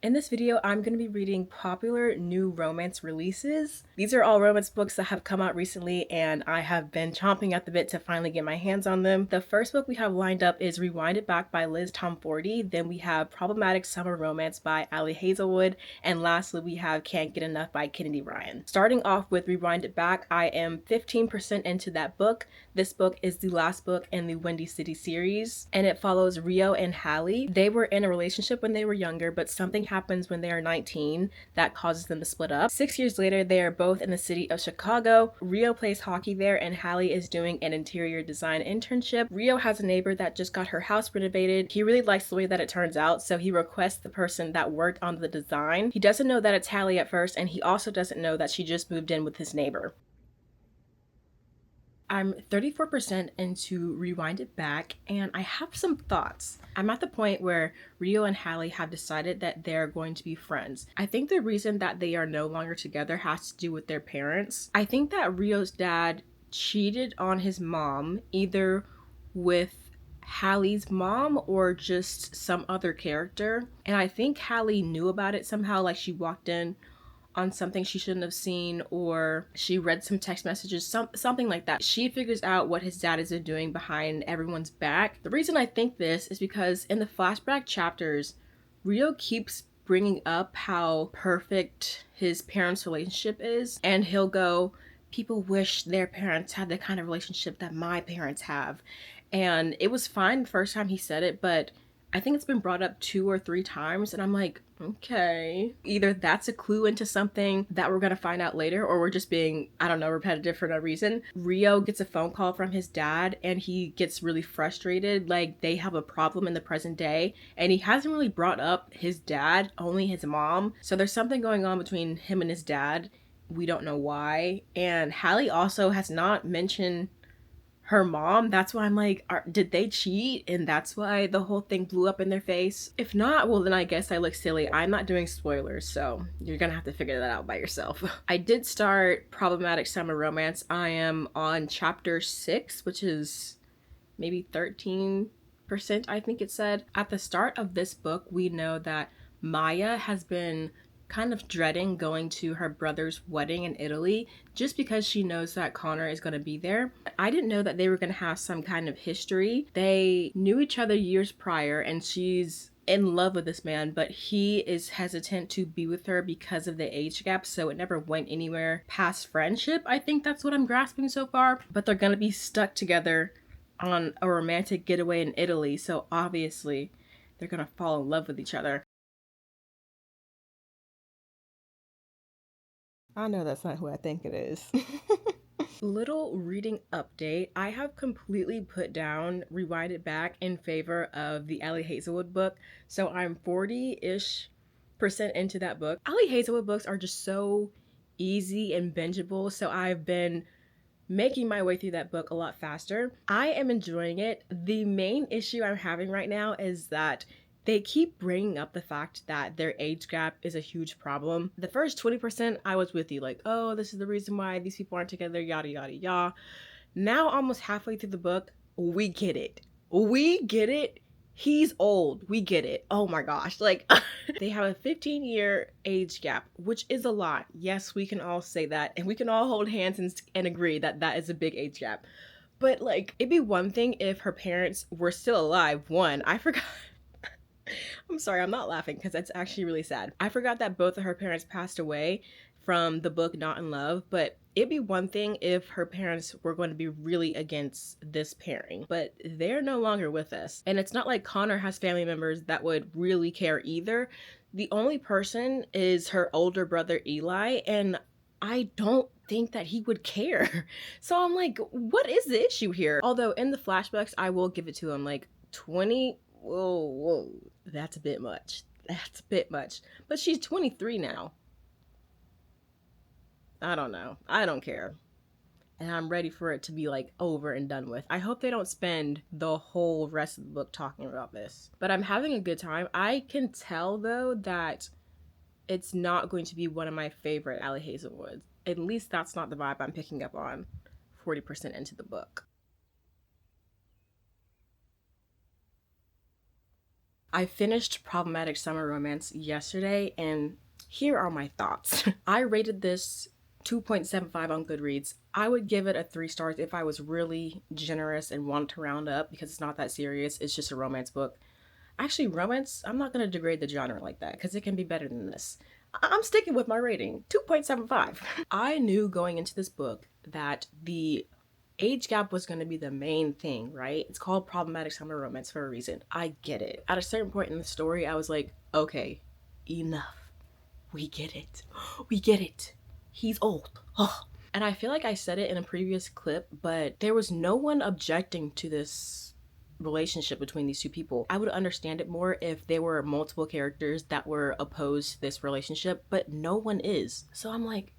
In this video, I'm going to be reading popular new romance releases. These are all romance books that have come out recently, and I have been chomping at the bit to finally get my hands on them. The first book we have lined up is Rewind It Back by Liz Tomforde. Then we have Problematic Summer Romance by Hazelwood. And lastly, we have Can't Get Enough by Kennedy Ryan. Starting off with Rewind It Back, I am 15% into that book. This book is the last book in the Windy City series, and it follows Rio and Hallie. They were in a relationship when they were younger, but something happens when they are 19 that causes them to split up. 6 years later, they are both in the city of Chicago. Rio plays hockey there, and Hallie is doing an interior design internship. Rio has a neighbor that just got her house renovated. He really likes the way that it turns out, so he requests the person that worked on the design. He doesn't know that it's Hallie at first, and he also doesn't know that she just moved in with his neighbor. I'm 34% into Rewind It Back, and I have some thoughts. I'm at the point where Rio and Hallie have decided that they're going to be friends. I think the reason that they are no longer together has to do with their parents. I think that Rio's dad cheated on his mom, either with Hallie's mom or just some other character. And I think Hallie knew about it somehow, like she walked in on something she shouldn't have seen, or she read some text messages, something like that. She figures out what his dad has been doing behind everyone's back. The reason I think this is because in the flashback chapters, Rio keeps bringing up how perfect his parents' relationship is, and he'll go, people wish their parents had the kind of relationship that my parents have. And it was fine the first time he said it, but I think it's been brought up 2 or 3 times, and I'm like, okay. Either that's a clue into something that we're gonna find out later, or we're just being, I don't know, repetitive for no reason. Rio gets a phone call from his dad, and he gets really frustrated, like they have a problem in the present day, and he hasn't really brought up his dad, only his mom. So there's something going on between him and his dad. We don't know why. And Hallie also has not mentioned her mom. That's why I'm like, did they cheat? And that's why the whole thing blew up in their face? If not, well, then I guess I look silly. I'm not doing spoilers, so you're gonna have to figure that out by yourself. I did start Problematic Summer Romance. I am on chapter 6, which is maybe 13%, I think it said. At the start of this book, we know that Maya has been kind of dreading going to her brother's wedding in Italy just because she knows that Connor is going to be there. I didn't know that they were going to have some kind of history. They knew each other years prior, and she's in love with this man, but he is hesitant to be with her because of the age gap, so it never went anywhere past friendship. I think that's what I'm grasping so far. But they're going to be stuck together on a romantic getaway in Italy, so obviously they're going to fall in love with each other. I know that's not who I think it is. Little reading update. I have completely put down Rewind It Back in favor of the Allie Hazelwood book. So I'm 40-ish% into that book. Allie Hazelwood books are just so easy and bingeable. So I've been making my way through that book a lot faster. I am enjoying it. The main issue I'm having right now is that they keep bringing up the fact that their age gap is a huge problem. The first 20%, I was with you, like, oh, this is the reason why these people aren't together, yada, yada, yada. Now, almost halfway through the book, we get it. We get it. He's old. We get it. Oh my gosh. Like, they have a 15-year age gap, which is a lot. Yes, we can all say that, and we can all hold hands and agree that that is a big age gap. But, like, it'd be one thing if her parents were still alive. One, I forgot. I'm sorry, I'm not laughing because that's actually really sad. I forgot that both of her parents passed away from the book Not in Love, but it'd be one thing if her parents were going to be really against this pairing, but they're no longer with us. And it's not like Connor has family members that would really care either. The only person is her older brother Eli, and I don't think that he would care. So I'm like, what is the issue here? Although in the flashbacks, I will give it to him, like 20, whoa, that's a bit much. That's a bit much. But she's 23 now. I don't know. I don't care. And I'm ready for it to be like over and done with. I hope they don't spend the whole rest of the book talking about this. But I'm having a good time. I can tell though that it's not going to be one of my favorite Allie Hazelwoods. At least that's not the vibe I'm picking up on 40% into the book. I finished Problematic Summer Romance yesterday, and here are my thoughts. I rated this 2.75 on Goodreads. I would give it a 3 stars if I was really generous and wanted to round up because it's not that serious. It's just a romance book. Actually, romance, I'm not going to degrade the genre like that because it can be better than this. I'm sticking with my rating, 2.75. I knew going into this book that the age gap was going to be the main thing, right? It's called Problematic Summer Romance for a reason. I get it. At a certain point in the story, I was like, okay, enough. We get it. We get it. He's old. Oh. And I feel like I said it in a previous clip, but there was no one objecting to this relationship between these two people. I would understand it more if there were multiple characters that were opposed to this relationship, but no one is. So I'm like,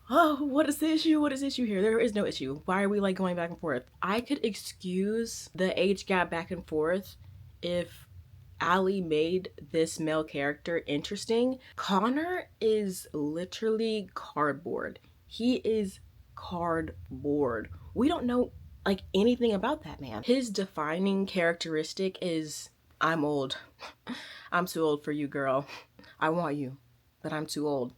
oh, what is the issue? What is the issue here? There is no issue. Why are we like going back and forth? I could excuse the age gap back and forth if Allie made this male character interesting. Connor is literally cardboard. He is cardboard. We don't know like anything about that man. His defining characteristic is, I'm old. I'm too old for you, girl. I want you, but I'm too old.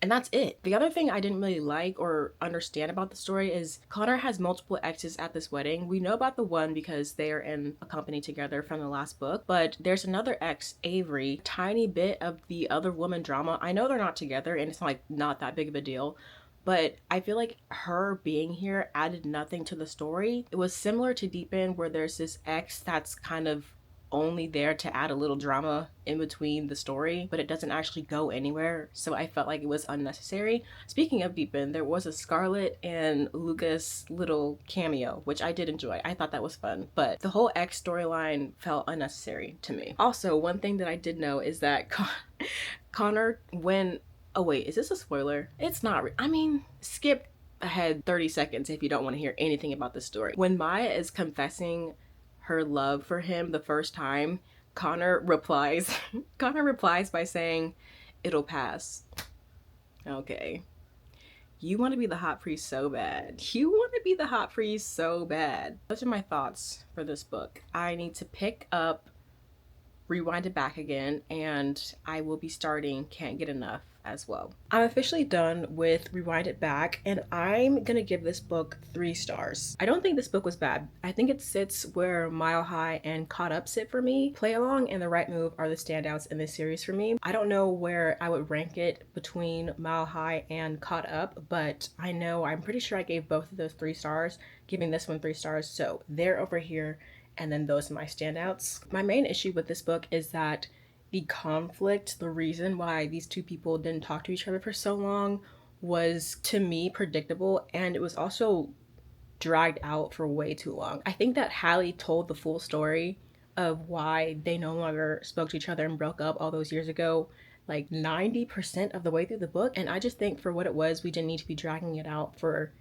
And that's it. The other thing I didn't really like or understand about the story is Connor has multiple exes at this wedding. We know about the one because they are in a company together from the last book, but there's another ex, Avery, tiny bit of the other woman drama. I know they're not together and it's like not that big of a deal, but I feel like her being here added nothing to the story. It was similar to Deep End where there's this ex that's kind of only there to add a little drama in between the story, but it doesn't actually go anywhere, so I felt like it was unnecessary. Speaking of Deep End, there was a Scarlett and Lucas little cameo, which I did enjoy. I thought that was fun, but the whole X storyline felt unnecessary to me. Also, one thing that I did know is that Connor, when... Oh wait, is this a spoiler? It's not. I mean, skip ahead 30 seconds if you don't want to hear anything about the story. When Maya is confessing her love for him the first time, Connor replies by saying, "It'll pass." Okay. You want to be the hot priest so bad. You want to be the hot priest so bad. Those are my thoughts for this book. I need to pick up Rewind It Back again, and I will be starting Can't Get Enough as well. I'm officially done with Rewind It Back, and I'm gonna give this book 3 stars. I don't think this book was bad. I think it sits where Mile High and Caught Up sit for me. Play Along and The Right Move are the standouts in this series for me. I don't know where I would rank it between Mile High and Caught Up, but I'm pretty sure I gave both of those 3 stars, giving this one 3 stars, so they're over here, and then those are my standouts. My main issue with this book is that the conflict, the reason why these two people didn't talk to each other for so long was, to me, predictable, and it was also dragged out for way too long. I think that Hallie told the full story of why they no longer spoke to each other and broke up all those years ago, like 90% of the way through the book, and I just think for what it was, we didn't need to be dragging it out for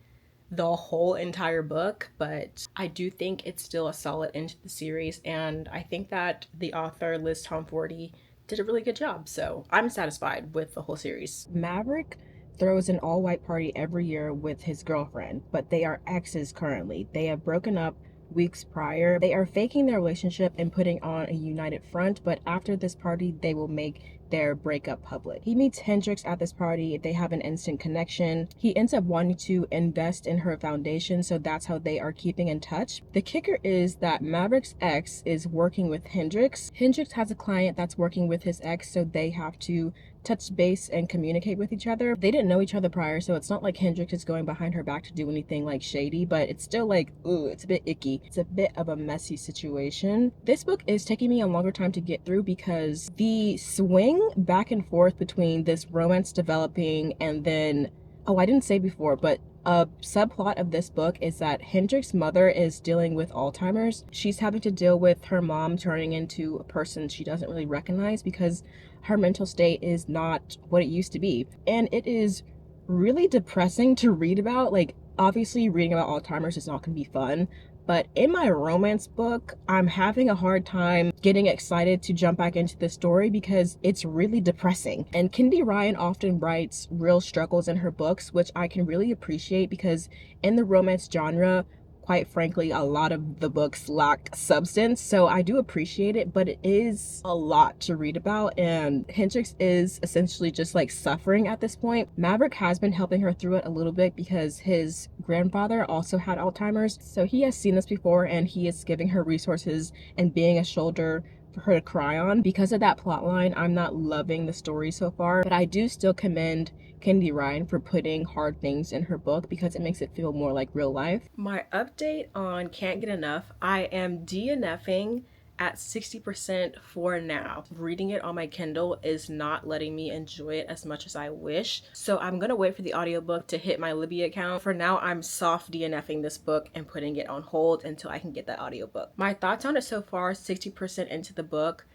the whole entire book, but I do think it's still a solid end to the series, and I think that the author, Liz Tomforde, did a really good job, so I'm satisfied with the whole series. Maverick throws an all-white party every year with his girlfriend, but they are exes currently. They have broken up weeks prior. They are faking their relationship and putting on a united front, but after this party, they will make their breakup public. He meets Hendrix at this party. They have an instant connection. He ends up wanting to invest in her foundation, so that's how they are keeping in touch. The kicker is that Maverick's ex is working with Hendrix. Hendrix has a client that's working with his ex, so they have to touch base and communicate with each other. They didn't know each other prior, so it's not like Hendrix is going behind her back to do anything like shady, but it's still like, ooh, it's a bit icky. It's a bit of a messy situation. This book is taking me a longer time to get through because the swing back and forth between this romance developing and then, oh, I didn't say before, but a subplot of this book is that Hendrix's mother is dealing with Alzheimer's. She's having to deal with her mom turning into a person she doesn't really recognize because her mental state is not what it used to be. And it is really depressing to read about. Like, obviously reading about Alzheimer's is not going to be fun, but in my romance book, I'm having a hard time getting excited to jump back into the story because it's really depressing. And Kendi Ryan often writes real struggles in her books, which I can really appreciate because in the romance genre, quite frankly, a lot of the books lack substance, so I do appreciate it, but it is a lot to read about, and Hendrix is essentially just like suffering at this point. Maverick has been helping her through it a little bit because his grandfather also had Alzheimer's, so he has seen this before and he is giving her resources and being a shoulder for her to cry on. Because of that plot line, I'm not loving the story so far, but I do still commend Kendi Ryan for putting hard things in her book because it makes it feel more like real life. My update on Can't Get Enough, I am DNFing at 60% for now. Reading it on my Kindle is not letting me enjoy it as much as I wish, so I'm gonna wait for the audiobook to hit my Libby account. For now, I'm soft DNFing this book and putting it on hold until I can get that audiobook. My thoughts on it so far, 60% into the book.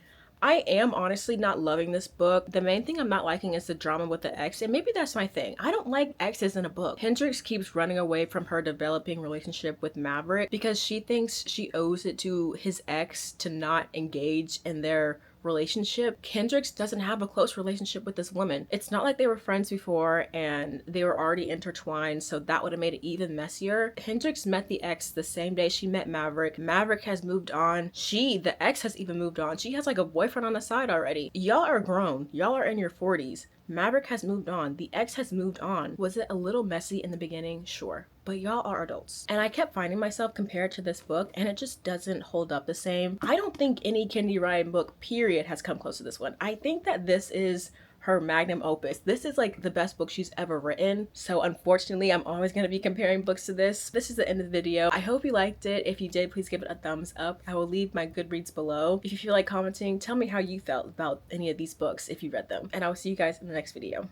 I am honestly not loving this book. The main thing I'm not liking is the drama with the ex, and maybe that's my thing. I don't like exes in a book. Hendrix keeps running away from her developing relationship with Maverick because she thinks she owes it to his ex to not engage in their relationship. Hendrix doesn't have a close relationship with this woman. It's not like they were friends before and they were already intertwined, so that would have made it even messier. Hendrix met the ex the same day she met Maverick. Maverick has moved on. The ex has even moved on. She has like a boyfriend on the side already. Y'all are grown. Y'all are in your 40s. Maverick has moved on. The ex has moved on. Was it a little messy in the beginning? Sure. But y'all are adults. And I kept finding myself compared to this book and it just doesn't hold up the same. I don't think any Kendi Ryan book, period, has come close to this one. I think that this is her magnum opus. This is like the best book she's ever written. So unfortunately, I'm always going to be comparing books to this. This is the end of the video. I hope you liked it. If you did, please give it a thumbs up. I will leave my Goodreads below. If you feel like commenting, tell me how you felt about any of these books if you read them. And I will see you guys in the next video.